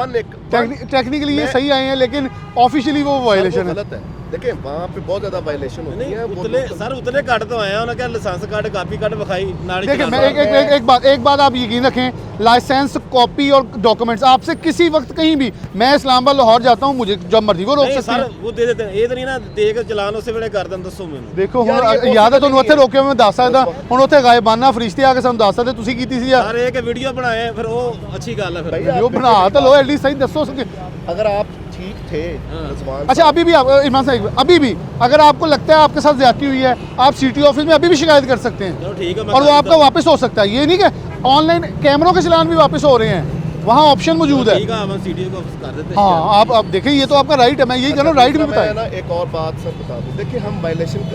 टेक्निकली ये सही आए हैं, लेकिन ऑफिशियली वो वायलेशन है। गलत है। देखिए वहाँ पे बहुत ज्यादा वायलेशन होती नहीं, है। वो उतले लोग- सर उतले कट तो आया, उन्होंने क्या लाइसेंस कार्ड कापी कार्ड दिखाई नाड़ी देखिए मैं चलाना। एक बात आप यकीन रखें, लाइसेंस कॉपी और डॉक्यूमेंट्स आपसे किसी वक्त कहीं भी, मैं इस्लामाबाद लाहौर जाता हूँ, मुझे जब मर्जी को रोक नहीं सकते सर, हैं। वो दे देते हैं, ये तो नहीं ना दे के चलान उसे ਵੇਲੇ ਕਰ ਦਿੰਦੇ, ਦੱਸੋ ਮੈਨੂੰ। ਦੇਖੋ ਯਾਰ, ਹੁਣ ਇਹ ਯਾਦ ਹੈ ਤੁਹਾਨੂੰ possible ਉੱਥੇ ਰੋਕਿਆ ਮੈਂ ਦੱਸ ਸਕਦਾ, ਹੁਣ ਉੱਥੇ ਗਾਇਬਾਨਾ ਫਰਿਸ਼ਤੇ ਆ ਕੇ ਸਾਨੂੰ ਦੱਸ ਸਕਦੇ ਤੁਸੀਂ ਕੀਤੀ ਸੀ ਯਾਰ। ਸਰ ਇਹ ਕਿ ਵੀਡੀਓ ਬਣਾਏ ਫਿਰ ਉਹ ਅੱਛੀ ਗੱਲ ਹੈ ਫਿਰ। भैया, ਵੀਡੀਓ आप ਬਣਾ देखिए, ਤਾਂ ਲੋ एटलीस्ट सही दसो सके। अगर आप ठीक थे हाँ। रिजवान अच्छा अभी भी आप इमरान साहब, अभी भी अगर आपको लगता है आपके साथ ज्यादती हुई है, आप सिटी ऑफिस में अभी भी शिकायत कर सकते हैं चलो ठीक है, मैं और वो कर आपका देता वापस हो सकता है। ये नहीं कि ऑनलाइन कैमरों के चलान भी वापस हो रहे हैं, वहाँ ऑप्शन हूं। मौजूद है। ठीक है, हम सीडी को कर देते हैं। हाँ आप देखिए, ये तो आपका राइट है, मैं यही कह रहा हूँ, राइट भी मैं बताएं। ना एक और बात सर बता दूं, देखिए हम वायलेशन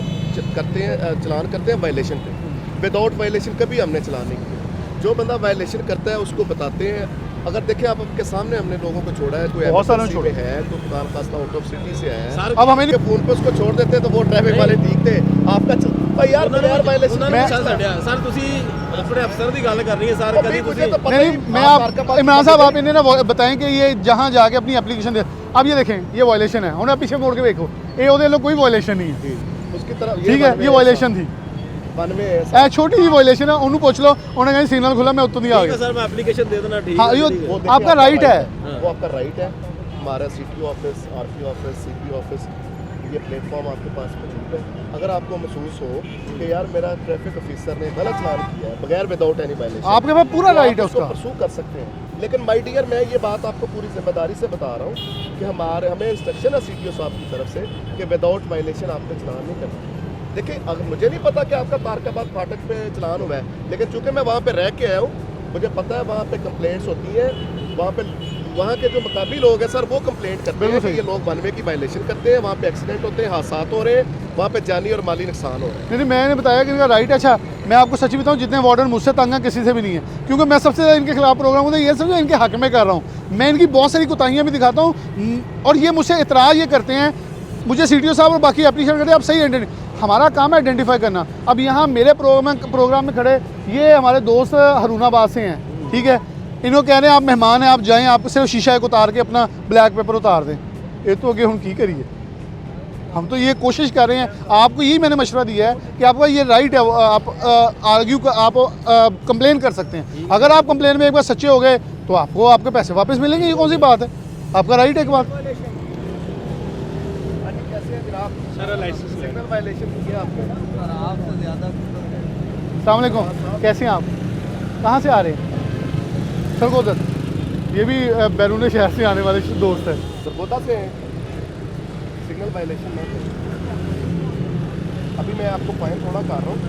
करते हैं, चलान करते हैं वायलेशन पे, विदाउट वायलेशन कभी हमने चलान नहीं किया। जो बंदा वायलेशन करता है उसको बताते हैं। अगर देखें आप आपके सामने हमने लोगों को छोड़ा है, कोई बहुत सारे emergency छोड़े। में है, कोई खुदा खास्ता आउट ऑफ सिटी से आया है, सर, अब हमें के फोन पे उसको छोड़ देते हैं तो वो ट्रैफिक वाले ठीक थे। आपका भाई यार बगैर वायलेशन ਉਹਨਾਂ ਨੂੰ ਪੁੱਛਿਆ ਛੱਡਿਆ ਸਰ ਤੁਸੀਂ ਆਪਣੇ अफसर ਦੀ ਗੱਲ ਕਰ ਰਹੀ ਹੈ सर कभी मुझे ਤੁਸੀਂ तो पता नहीं ही मैं आप इमरान साहब आप इन्हें ना बताएं कि ये जहाँ जाके अपनी एप्लीकेशन दे, अब ये देखें ये वायलेशन है, उन्हें पीछे मोड़ के देखो, ये ਉਹਦੇ लोग कोई वायलेशन नहीं है, उसकी तरफ ठीक है, ये वायलेशन थी, बनवे है ए छोटी सी वायलेशन है, उन्हें पूछ लो, उन्हें कहीं सिग्नल खुला मैं उत्तर नहीं आ ठीक है गया। सर मैं एप्लीकेशन दे देना ठीक हाँ है ये ठीक है। वो देखिए आपका राइट है, वो आपका राइट है। हमारा city office, RP office, CP office, ये प्लेटफॉर्म आपके पास मौजूद है। अगर आपको महसूस हो कि यार मेरा ट्रैफिक ऑफिसर ने गलत चालान किया है बगैर विदाउट एनी वायलेशन, आपके पास पूरा राइट है उसका। परसू कर सकते हैं। लेकिन माय डियर मैं ये बात आपको पूरी जिम्मेदारी से बता रहा हूँ कि हमें इंस्ट्रक्शन है सीटीओ साहब की तरफ से कि विदाउट वायलेशन आपने चलान नहीं करना। देखिए अगर मुझे नहीं पता कि आपका तारकाबाद फाटक पे चलान हुआ है, लेकिन चूंकि मैं वहाँ पे रह के आया हूँ, मुझे पता है वहाँ पे कंप्लेंट्स होती है, वहाँ के जो मकामी लोग हैं सर वो कंप्लेंट करते हैं कि ये लोग वन वे की वायलेशन करते हैं, वहाँ पे एक्सीडेंट होते हैं, हादसा हो रहे हैं, वहाँ पे जानी और माली नुकसान हो रहा है। नहीं मैंने बताया कि इनका राइट है। अच्छा मैं आपको सच बताऊं, जितने वार्डन मुझसे तंग हैं किसी से भी नहीं है, क्योंकि मैं सबसे ज़्यादा इनके खिलाफ प्रोग्राम होता है ये समझो इनके हक में कर रहा हूँ। मैं इनकी बहुत सारी कोताहियाँ भी दिखाता हूँ और ये मुझसे इतराज़ ये करते हैं, मुझे सीटीओ साहब और बाकी एप्लीकेशन करते हैं, आप सही हमारा काम है आइडेंटिफाई करना। अब यहाँ मेरे प्रोग्राम में खड़े ये हमारे दोस्त हरूनाबाद से हैं, ठीक है, इन्हों कह रहे हैं आप मेहमान हैं, आप जाएं, आप सिर्फ शीशा एक उतार के अपना ब्लैक पेपर उतार दें। ये तो अगे हम की करिए, हम तो ये कोशिश कर रहे हैं। आपको यही मैंने मशवरा दिया है कि आपका ये राइट है, आप आर्ग्यू आप कंप्लेन कर सकते हैं। अगर आप कंप्लेन में एक बार सच्चे हो गए तो आपको आपके पैसे वापस मिलेंगे, ये कौन सी बात है, आपका राइट है एक बात। कैसे हैं जनाब? सर लाइसेंस सिग्नल वायलेशन किया आपने? अस्सलाम वालेकुम, कैसे हैं आप, कहाँ से आ रहे हैं? सरगोदर, ये भी बैरून शहर से आने वाले दोस्त है। सरगोदा से हैं, सिग्नल वायलेशन ना करें। अभी मैं आपको पॉइंट थोड़ा कर रहा हूँ,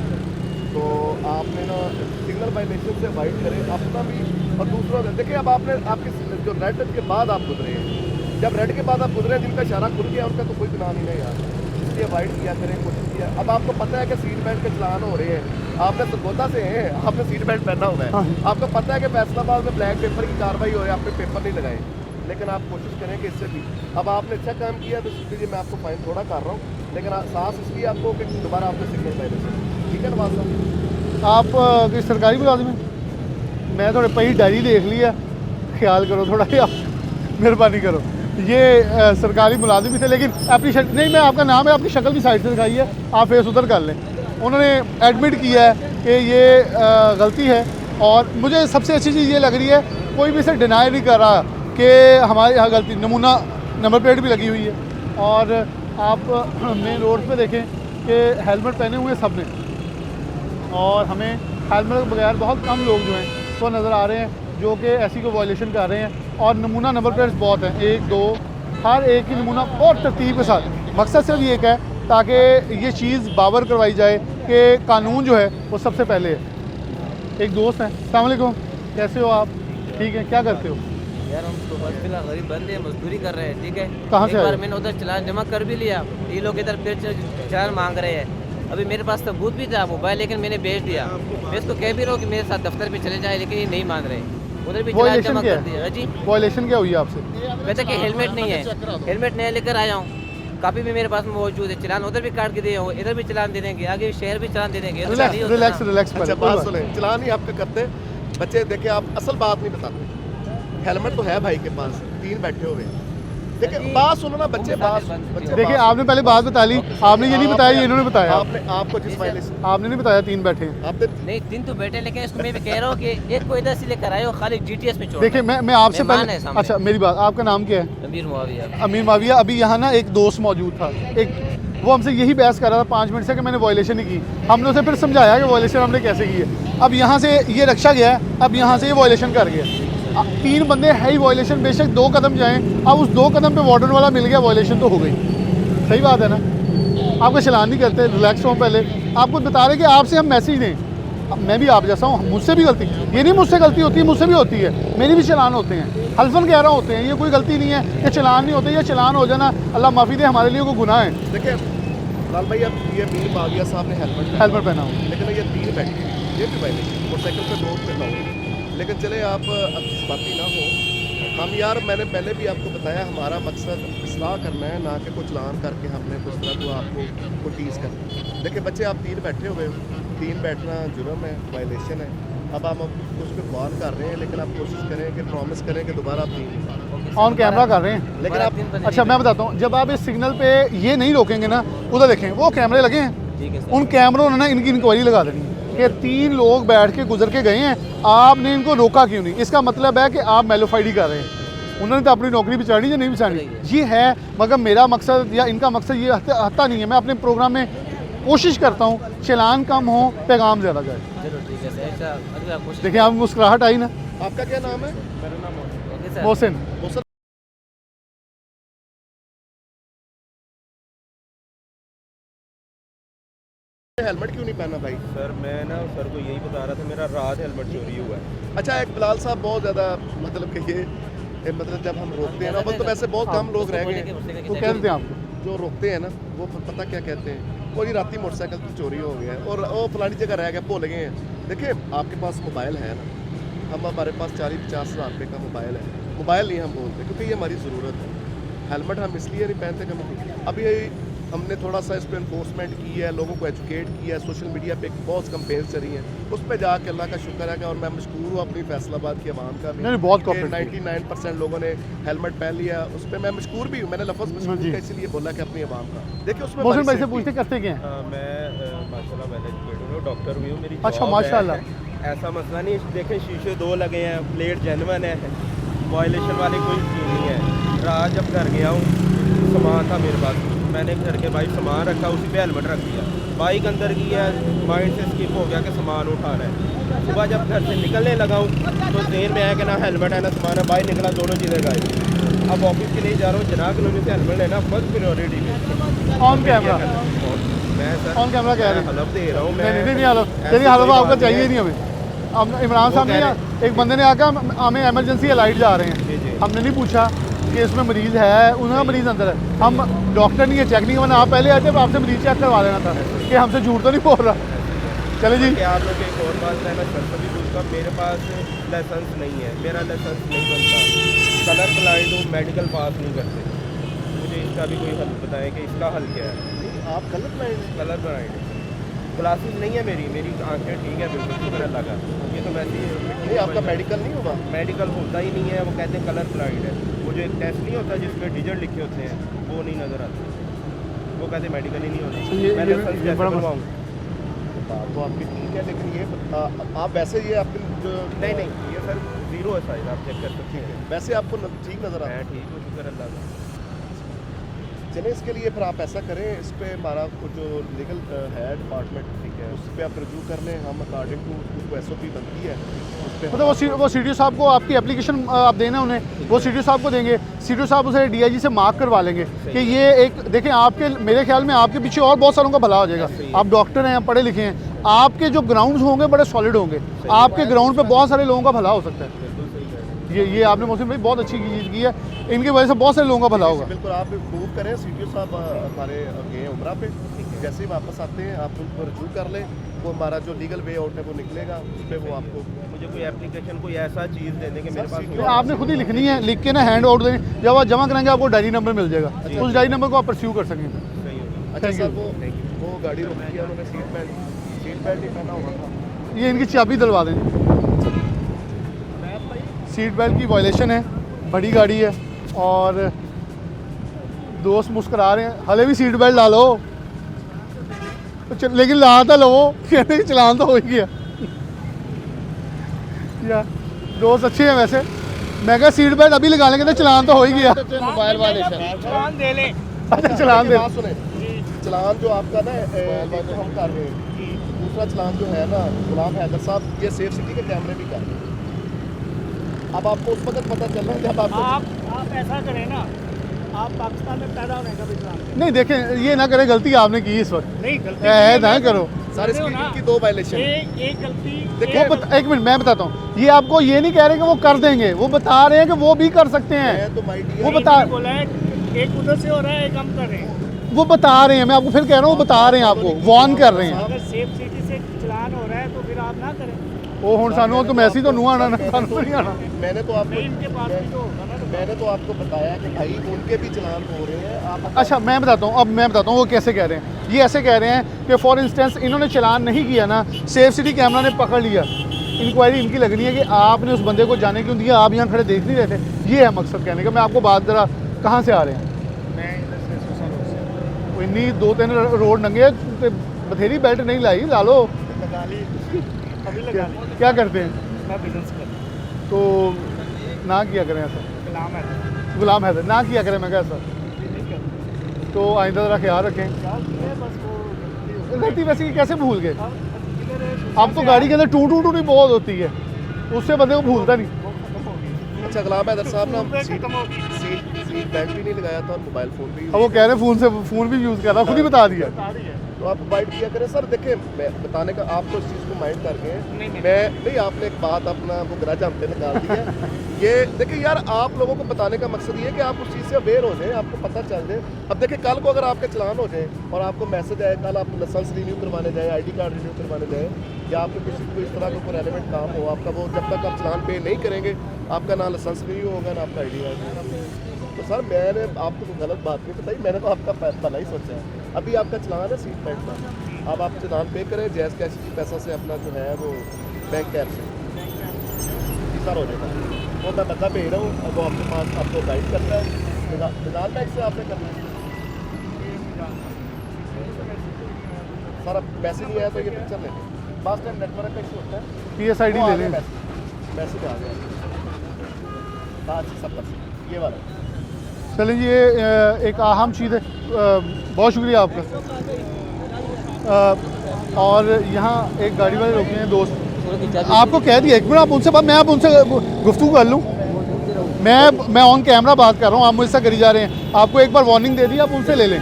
तो आपने ना सिग्नल वायलेशन से अवॉइड करें अपना भी और दूसरों का। देखिए अब आपने आपके जो रेड के बाद आप गुजरे हैं, जब रेड के बाद आप गुजरे हैं, जिनका इशारा खुल गया उनका तो कोई गुनाह नहीं है यार, इसलिए अवॉइड किया करें, कोशिश किया। अब आपको पता है कि सीट बेल्ट के चलान हो रहे हैं, आपने सरगोदा से हैं, आपने सीट बेल्ट पहना हुआ है, आपको पता है कि फैसलाबाद में ब्लैक पेपर की कार्रवाई हो रही है, आपने पेपर नहीं लगाए, लेकिन आप कोशिश करें कि इससे भी अब आपने अच्छा काम किया तो इसलिए मैं आपको फाइन थोड़ा कर रहा हूँ, लेकिन साफ इसलिए आपको कि दोबारा आपने सिग्नल वायलेशन, ठीक है नवाज साहब? आप किस सरकारी मुलाजिम हैं? मैं थोड़े पही डायरी देख ली है, ख्याल करो थोड़ा यार, मेहरबानी करो। ये सरकारी मुलाजिम भी थे, लेकिन एप्लीकेशन नहीं, मैं आपका नाम है, आपकी शक्ल भी साइड से दिखाई है, आप फेस उधर कर लें। उन्होंने एडमिट किया है कि ये गलती है, और मुझे सबसे अच्छी चीज़ ये लग रही है कोई भी इसे डिनाई नहीं कर रहा कि हमारे यहाँ गलती, नमूना नंबर प्लेट भी लगी हुई है, और आप मेन रोड पे देखें कि हेलमेट पहने हुए सब ने, और हमें हेलमेट के बगैर बहुत कम लोग जो हैं वो नज़र आ रहे हैं जो कि ऐसी को वायलेशन कर रहे हैं, और नमूना नंबर प्लेट्स बहुत हैं, 1 2 हर एक की नमूना बहुत तरतीब के साथ। मकसद सिर्फ ये है ताकि ये चीज़ बावर करवाई जाए कि कानून जो है वो सबसे पहले है। एक दोस्त हैं, अस्सलाम वालेकुम, कैसे हो आप? ठीक है, क्या करते हो? यार हम तो बस फिलहाल गरीब बंदे हैं, मजदूरी कर रहे हैं, ठीक है। कहाँ से एक आए बार हो? मैंने उधर चलान जमा कर भी लिया, ये लोग इधर फिर चलान मांग रहे हैं। अभी मेरे पास सबूत भी था मोबाइल, लेकिन मैंने भेज दिया। मैं इसको कह भी रहा हूँ कि मेरे साथ दफ्तर पे चले जाए, लेकिन ये नहीं मान रहे। उधर भी चलान वायलेशन जमा क्या कर दिया। जी वायलेशन क्या हुई है आपसे? कहते कि हेलमेट नहीं है, हेलमेट नया लेकर आया हूँ, कापी भी मेरे पास मौजूद है, चलान उधर भी काट के दिए हो, इधर भी चलान दे देंगे, आगे शहर भी चलान दे देंगे। ऐसा नहीं होता रिलैक्स ना। रिलैक्स अच्छा बात सुने, चलान ही आपका करते बच्चे। देखिए आप असल बात नहीं बताते, हेलमेट तो है भाई के पास, 3 बैठे हुए हैं, देखिए बात सुनो ना बच्चे, बात बच्चे देखिए बात- आपने पहले बात बता ली, आपने ये नहीं बताया, ये इन्होंने बताया, आपने आपको जिस वायलेशन आपने नहीं बताया 3 बैठे हैं। आपने नहीं 3 तो बैठे, लेकिन इसको मैं भी कह रहा हूँ कि एक को इधर से लेकर आए हो, खाली जीटीएस में छोड़। देखिए मैं आपसे मेहमान पहले, है सामने। अच्छा मेरी बात, आपका नाम क्या है? अमीर मुआविया। अमीर माविया। अभी यहाँ ना एक दोस्त मौजूद था, एक वो हमसे यही बहस कर रहा था 5 मिनट से कि मैंने वायलेशन नहीं की। हमने उसे फिर समझाया कि वायलेशन हमने कैसे की है। अब यहाँ से ये रक्षा गया है, अब यहाँ से ये वायलेशन कर गया। 3 बंदे है ही वायलेशन, बेशक 2 कदम जाएं, अब उस 2 कदम पे वार्डन वाला मिल गया, वायलेशन तो हो गई। सही बात है ना? आपका चलान नहीं करते, रिलैक्स हो पहले। आपको बता रहे कि आपसे हम मैसेज दें, अब मैं भी आप जैसा हूँ, मुझसे भी गलती, ये नहीं मुझसे गलती होती है, मुझसे भी होती है, मेरी भी चलान होते हैं, हल्फन कह रहा होते हैं, ये कोई गलती नहीं है कि चलान नहीं होते, ये चलान हो जाना अल्लाह माफ़ी दे, हमारे लिए कोई गुनाह है। देखिए लाल भाई, अब ये मीर बागिया साहब ने हेलमेट हेलमेट पहना हो, लेकिन ये 3 बैठे हैं, ये भी वायलेशन, मोटरसाइकिल पे रोड पे लाओ। लेकिन चले आप अब जज्बाती ना हो, हम यार मैंने पहले भी आपको बताया हमारा मकसद इस्लाह करना है, ना कि कुछ लान करके हमने कुछ तरह को आपको को टीज़ करना। देखिए बच्चे आप 3 बैठे हुए हो, 3 बैठना जुर्म है, वायलेशन है। अब हम कुछ पे वार कर रहे हैं, लेकिन आप कोशिश करें कि प्रॉमिस करें कि दोबारा आप 3 ऑन कैमरा कर रहे हैं। लेकिन आप अच्छा मैं बताता हूँ, जब आप इस सिग्नल पे ये नहीं रोकेंगे ना, उधर देखें वो कैमरे लगे हैं, ठीक है सर। उन कैमरों ने ना इनकी इंक्वायरी लगा देनी है कि 3 लोग बैठ के गुजर के गए हैं, आपने इनको रोका क्यों नहीं। इसका मतलब है कि आप मेलोफाइडी कर रहे हैं। उन्होंने तो अपनी नौकरी बचानी या नहीं बचानी, ये है। मगर मेरा मकसद या इनका मकसद ये आता नहीं है। मैं अपने प्रोग्राम में कोशिश करता हूँ चालान कम हो, पैगाम ज़्यादा जाए। चलो ठीक है सर, अच्छा अगला क्वेश्चन। देखिए आप मुस्कुराहट आई ना। आपका क्या नाम है? Okay sir. Mohsin, Mohsin. Helmet क्यों नहीं पहना भाई? सर मैं ना सर को यही बता रहा था, मेरा रात हेलमेट चोरी हुआ है। अच्छा एक बिलाल साहब बहुत ज़्यादा मतलब कि ये मतलब जब हम रोकते हैं ना, वो तो वैसे बहुत कम लोग रह गए हैं वो कह देते हैं आपको। जो रोकते हैं ना, वो पता क्या कहते हैं, वो जी राती मोटरसाइकिल तो चोरी हो गया है और वो फलानी जगह रह गया, भूल गए हैं। देखिए आपके पास मोबाइल है ना, हमारे पास 40-50 हज़ार रुपये का मोबाइल है। मोबाइल नहीं हम बोलते क्योंकि ये हमारी ज़रूरत है। हेलमेट हम इसलिए नहीं पहनते कि अभी हमने थोड़ा सा इस पर इन्फोर्समेंट की है, लोगों को एजुकेट किया है, सोशल मीडिया पे बहुत कंपेन चली हैं, उस पर जाके अल्लाह का शुक्र है कि और मैं मशकूर हूँ अपनी फैसलाबाद की आवाम का भी। नहीं, बहुत कि cooperative 99% लोगों ने हेलमेट पहन लिया, उस पर मैं मशकूर भी हूँ। मैंने लफ्ज़ मशकूर जी। का इसीलिए बोला कि अपनी आवाम का देखिए उसमें मोहसिन हमारी भाई से safety पूछते करते क्या हैं? मैं माशाल्लाह वेल एजुकेटेड हूँ, डॉक्टर भी हूँ, मेरी अच्छा, job है। माशाल्लाह। ऐसा मसला नहीं है। देखें शीशे 2 लगे हैं, प्लेट जेन्युइन है, वायलेशन वाली कोई चीज़ नहीं है। रात जब घर गया हूँ, सामान था मेरे पास, मैंने घर के बाइक सामान रखा, उसी पे हेलमेट रख दिया, बाइक अंदर की है, माइंड से स्किप हो गया कि सामान उठाना है। सुबह जब घर से निकलने लगा हूँ तो देर में आया कि ना हेलमेट है ना सामान है, बाइक निकला, दोनों चीज़ें गायब। अब ऑफिस के लिए जा रहा हूँ, जनाब कॉलोनी से हेलमेट लेना फर्स्ट प्रायोरिटी में। ऑन कैमरा, मैं सर ऑन कैमरा कह रहे हैं। हलफ दे रहा हूँ। नहीं हलफ, चलिए हलफ आपका चाहिए नहीं हमें। अब इमरान साहब ने एक बंदे ने आकर हमें इमरजेंसी अलाइट जा रहे हैं, हमने नहीं पूछा कि इसमें मरीज़ है, उन्होंने मरीज़ अंदर है। हम डॉक्टर नहीं है, चेक नहीं करना। आप पहले आए थे, आपसे मरीज़ चेक करवा लेना था कि हमसे झूठ तो नहीं बोल रहा। चले जी। कि आप लोग एक और बात है, मैं सर से भी पूछता, मेरे पास लाइसेंस नहीं है, मेरा लाइसेंस नहीं बनता, कलर ब्लाइंड हूँ, मेडिकल पास नहीं करते, मुझे इसका भी कोई हल बताएं कि इसका हल क्या है। आप गलत लाइन कलर ब्लाइंड क्लासेस नहीं है, मेरी आंखें ठीक है बिल्कुल, शुक्र अल्लाह का। ये तो वैसे ही नहीं, आपका मेडिकल नहीं होगा। मेडिकल होता ही नहीं है, वो कहते हैं कलर ब्लाइंड है। वो जो एक टेस्ट नहीं होता जिसमें डिजिट लिखे होते हैं, वो नहीं नज़र आते, वो कहते मेडिकल ही नहीं होता। मैं लाइसेंस कैसे बनवाऊँ? बात तो आपकी ठीक है, लेकिन ये आप वैसे ये आपके जो नहीं ये सर 0 है साइज, आप चेक कर सकते हैं। वैसे आपको ठीक नज़र आता है। मैं ठीक हूँ, शुक्र अल्लाह का। चलें इसके लिए फिर आप ऐसा करें, इस पर हमारा जो लीगल है डिपार्टमेंट, ठीक है, उस पर आप रिव्यू कर लें। हम अकॉर्डिंग टू उसको SOP बनती है उस पर मतलब वो CDO साहब को आपकी एप्लीकेशन आप देना उन्हें, वो CDO साहब को देंगे, CDO साहब उसे DIG से मार्क करवा लेंगे कि ये एक देखें आपके, मेरे ख्याल में आपके पीछे और बहुत सारों का भला हो जाएगा। आप डॉक्टर हैं, पढ़े लिखे हैं, आपके जो ग्राउंड्स होंगे बड़े सॉलिड होंगे, आपके ग्राउंड पे बहुत सारे लोगों का भला हो सकता है। ये आपने मोहसिन भाई बहुत अच्छी चीज़ की है, इनकी वजह से बहुत सारे लोगों का भला होगा। बिल्कुल आप प्रूव करें। CDO साहब हमारे गए उमरा पे, जैसे ही वापस आते हैं आप उनको रिव्यू कर लें, वो हमारा जो लीगल वे आउट है वो निकलेगा, उस पर वो आपको मुझे कोई एप्लीकेशन कोई ऐसा चीज़ दे दें कि मेरे पास नहीं, आपने खुद ही लिखनी है, लिख के ना हैंड आउट देनी, जब आप जमा करेंगे आपको डायरी नंबर मिल जाएगा, उस डायरी नंबर को आप परस्यू कर सकेंगे। सही होगा। अच्छा Thank सर वो गाड़ी रोकी है, उन्होंने सीट बेल्ट नहीं पहना हुआ था। ये इनकी चाबी दिलवा दें। सीट बेल्ट की वायलेशन है, बड़ी गाड़ी है और दोस्त मुस्कुरा रहे हैं, हले भी सीट बेल्ट डालो, लेकिन ला तो लो, कहने कि चलान तो हो ही गया। या दोस्त अच्छे हैं वैसे, मैं कहा सीट बेल्ट अभी लगा लेंगे तो चलान तो हो ही गया। मोबाइल वाले चलान दे लें। अच्छा चलान दे। बात सुने, चलान जो आपका ना ये तो हम कर रहे हैं कि दूसरा चलान जो है ना गुलाम हैदर साहब, ये सेफ सिटी के कैमरे भी कर रहे हैं। अब आपको उस वक्त पता चल रहा है जब आप ऐसा करें ना, आप पाकिस्तान में पैदा होने का भी चलान दें। नहीं देखें, ये ना करें गलती आपने की इस वक्त, नहीं गलती है ना करो। सारे की 2 वायलेशन। एक गलती देखो एक मिनट मैं बताता हूँ, ये आपको ये नहीं कह रहे कि वो कर देंगे, वो बता रहे हैं कि वो भी कर सकते हैं। मैं तो माय डियर वो बता बोला है, एक उधर से हो रहा है, एक हम कर रहे हैं। वो बता रहे हैं, मैं आपको फिर कह रहा हूँ, वो बता रहे हैं, आपको वार्न कर रहे हैं। अगर सेफ सिटी से चलान हो रहा है तो फिर आप ना ਉਹ ਹੁਣ ਸਾਨੂੰ तो मैसी तो ਨੂੰ ਆਣਾ ਨਾ ਸਾਨੂੰ तो नहीं आना। मैंने तो आपको बताया कि भाई उनके भी चलान हो रहे हैं आप। अच्छा मैं बताता हूँ, अब मैं बताता हूँ वो कैसे कह रहे हैं। ये ऐसे कह रहे हैं कि फॉर इंस्टेंस इन्होंने चलान नहीं किया ना, सेफ सिटी कैमरा ने पकड़ लिया, इंक्वायरी इनकी लगनी है कि आपने उस बंदे को जाने क्यों दिया, आप यहाँ खड़े देख नहीं रहे थे। ये है मकसद कहने का। मैं आपको बात ज़रा कहाँ से आ रहे हैं, मैं इधर से सोशल रोड से इन्नी 2-3 रोड नंगे ते बथेरी बेल्ट नहीं लाई, ला लो। लगा ली, अभी लगा ली। क्या करते हैं? मैं बिजनेस कर तो ना किया करें ऐसा, गुलाम है गुलाम हैदर ना किया करें। मैं कैसा तो आइंदा ज़रा ख्याल रखें। बस वो गलती वैसे ही कैसे भूल गए? किधर है अब तो गाड़ी के अंदर टू टू टू बहुत होती है, उससे बंदे को भूलता नहीं। वो खत्म हो गई। अच्छा गुलाम हैदर साहब ना सीट खत्म हो गई। सीट बेल्ट भी नहीं लगाया था और मोबाइल फ़ोन भी। अब वो कह रहे हैं फ़ोन भी यूज़ कर रहा, खुद ही बता दिया। सारी है। तो आप अवॉइड किया करें सर। देखिए मैं बताने का आपको इस चीज़ को माइंड करके नहीं आपने एक बात अपना वो ग्रज हम पे निकाल दी है। ये देखिए यार आप लोगों को बताने का मकसद ये है कि आप उस चीज़ से अवेयर हो जाए, आपको पता चल जाए। अब देखिए कल को अगर आपके चलान हो जाए और आपको मैसेज आए, कल आप लाइसेंस रिन्यू करवाने जाए, ID कार्ड रिन्यू करवाने जाए, या आपको किसी को इस तरह का कोई रेलेवेंट काम हो आपका, वो जब तक आप चलान पे नहीं करेंगे आपका ना लाइसेंस रिन्यू होगा ना आपका ID कार्ड। तो सर मैंने आपको कोई गलत बात नहीं बताई, मैंने तो आपका भला ही सोचा है। अभी आपका चलान है सीट बेल्ट का, अब आप चलान पे करें जैस कैश की पैसा से अपना जो है वो बैंक ऐप से सर हो जाएगा। वो मैं बंदा भेज रहा हूँ, अब वो आपके पास आपको गाइड करता है। निजान बैंक से आपने करना है सर। अब पैसे नहीं आया तो ये पिक्चर लेंगे, बस टाइम नेटवर्क का इशू होता है। PSID वो आ ले गया लें। मैसेज आ गया 70 ये वाला। चलिए ये एक अहम चीज़ है। बहुत शुक्रिया आपका। और यहाँ एक गाड़ी वाले रुके हैं दोस्त, आपको कह दिया एक मिनट आप उनसे बात, मैं आप उनसे गुफ्तगू कर लूँ। मैं ऑन कैमरा बात कर रहा हूँ, आप मुझसे करी जा रहे हैं। आपको एक बार वार्निंग दे दी, आप उनसे ले लें।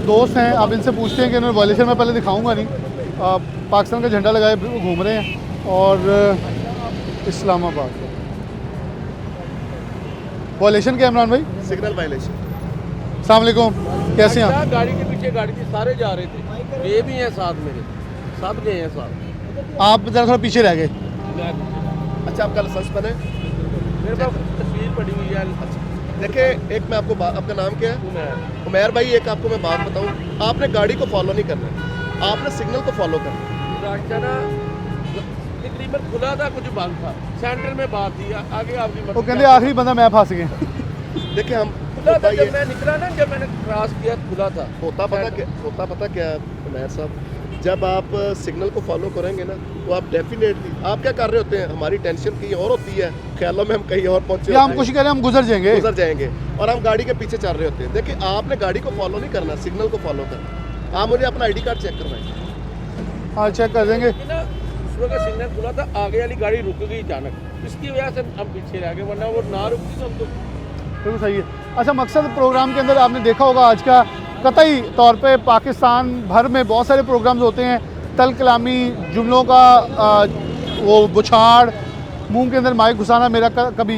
दोस्त हैं, आप इनसे पूछते हैं कि उन्होंने वायलेशन में पहले दिखाऊंगा नहीं। पाकिस्तान का झंडा लगाए घूम रहे हैं और इस्लामाबाद वायलेशन क्या इमरान भाई? Signal violation. अस्सलाम वालेकुम, कैसे हैं आप? गाड़ी के पीछे गाड़ी थी, सारे जा रहे थे, ये भी हैं साथ मेरे, सब गए हैं साथ। आप ज़रा थोड़ा पीछे रह गए। अच्छा आपका लाइसेंस बने मेरे पास तस्वीर पड़ी हुई है। देखिए एक मैं आपको आपका नाम क्या है? उमैर भाई एक आपको मैं बात बताऊं, आपने गाड़ी को फॉलो नहीं करना, आपने सिग्नल को फॉलो करना। रास्ता ना तकरीबन खुला था, कुछ बंद था, सेंटर में बात थी, आगे आपकी वो कहते आखिरी बंदा मैं फंस गया। देखिए हम खुला था जब मैं निकला ना, जब मैंने क्रॉस किया खुला था। होता पता क्या उमैर साहब, जब आप सिग्नल को फॉलो करेंगे ना तो आप डेफिनेटली आप क्या कर रहे होते हैं, हमारी टेंशन कहीं और होती है, ख्यालों में हम कहीं और पहुंचे या हम कोशिश करें हम गुजर जाएंगे और हम गाड़ी के पीछे चल रहे होते हैं। देखिए आपने गाड़ी को फॉलो नहीं करना, सिग्नल को फॉलो करना। आप मुझे अपना ID कार्ड चेक करवाएं। हाँ चेक कर देंगे। ना उस वक्त सिग्नल खुला था, आगे वाली गाड़ी रुक गई अचानक, इसकी वजह से हम पीछे रह गए, वरना वो ना रुकती तो हम तो। बिल्कुल सही है। अच्छा मकसद प्रोग्राम के अंदर आपने देखा होगा आज का कतई तौर पे पाकिस्तान भर में बहुत सारे प्रोग्राम्स होते हैं, तल कलामी, जुमलों का वो बुछाड़, मुंह के अंदर माइक घुसाना मेरा कभी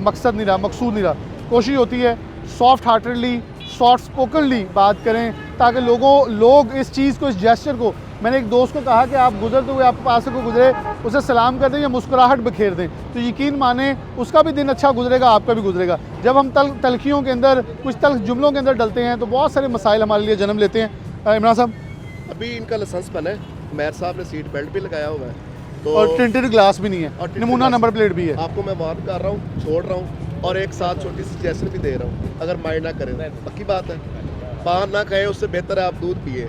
मकसद नहीं रहा, मकसूद नहीं रहा। कोशिश होती है सॉफ्ट हार्टेडली, सॉफ्ट स्पोकनली बात करें ताकि लोग इस चीज़ को, इस जेस्चर को, मैंने एक दोस्त को कहा कि आप गुजरते हुए आप पास से को गुजरे उसे सलाम कर दें या मुस्कुराहट बखेर दें, तो यकीन माने उसका भी दिन अच्छा गुजरेगा, आपका भी गुजरेगा। जब हम तलखियों के अंदर, कुछ तल्ख जुमलों के अंदर डलते हैं तो बहुत सारे मसाइल हमारे लिए जन्म लेते हैं। इमरान साहब अभी इनका लाइसेंस बना है, उमैर साहब ने सीट बेल्ट भी लगाया हुआ है तो और टिंटेड ग्लास भी नहीं है, और नमूना नंबर प्लेट भी है। आपको मैं वार्न कर रहा हूँ, छोड़ रहा हूँ और एक साथ छोटी सी सजेशन भी दे रहा हूँ, अगर माइंड ना करें पक्की बात है, पान ना खाए उससे बेहतर है आप दूध पिए।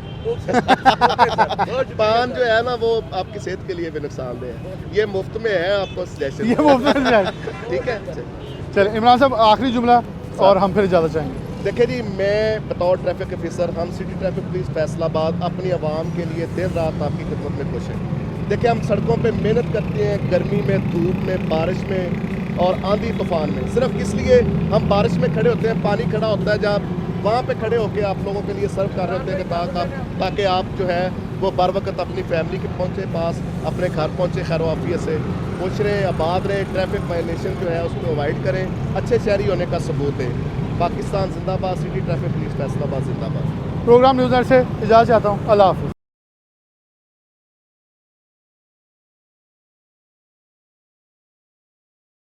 पान जो है ना वो आपकी सेहत के लिए भी नुकसानदेह है, ये मुफ्त में है, आपको सजेशन ये मुफ्त में है। ठीक है। चलिए इमरान साहब आखिरी जुमला और हम फिर ज़्यादा चाहेंगे। देखिए जी, मैं बतौर ट्रैफिक ऑफिसर, हम सिटी ट्रैफिक पुलिस फैसलाबाद अपनी आवाम के लिए दिन रात आपकी खिदमत में खुश हैं। देखिए हम सड़कों पे मेहनत करते हैं, गर्मी में, धूप में, बारिश में और आंधी तूफान में, सिर्फ इसलिए हम बारिश में खड़े होते हैं, पानी खड़ा होता है जहाँ वहाँ पे खड़े होकर आप लोगों के लिए सर्व कर रहे होते हैं ताकि आप जो है वो बर वक्त अपनी फैमिली के पहुँचे पास, अपने घर पहुँचे खैर वाफियत से, खुश रहे, आबाद रहे, ट्रैफिक वायलेशन जो है उसको अवॉइड करें, अच्छे शहरी होने का सबूत है। पाकिस्तान जिंदाबाद, सिटी ट्रैफिक पुलिस फैसलाबाद जिंदाबाद। प्रोग्राम न्यूज़ नेट से इजाज़त चाहता हूँ, अल्लाह हाफ़िज़।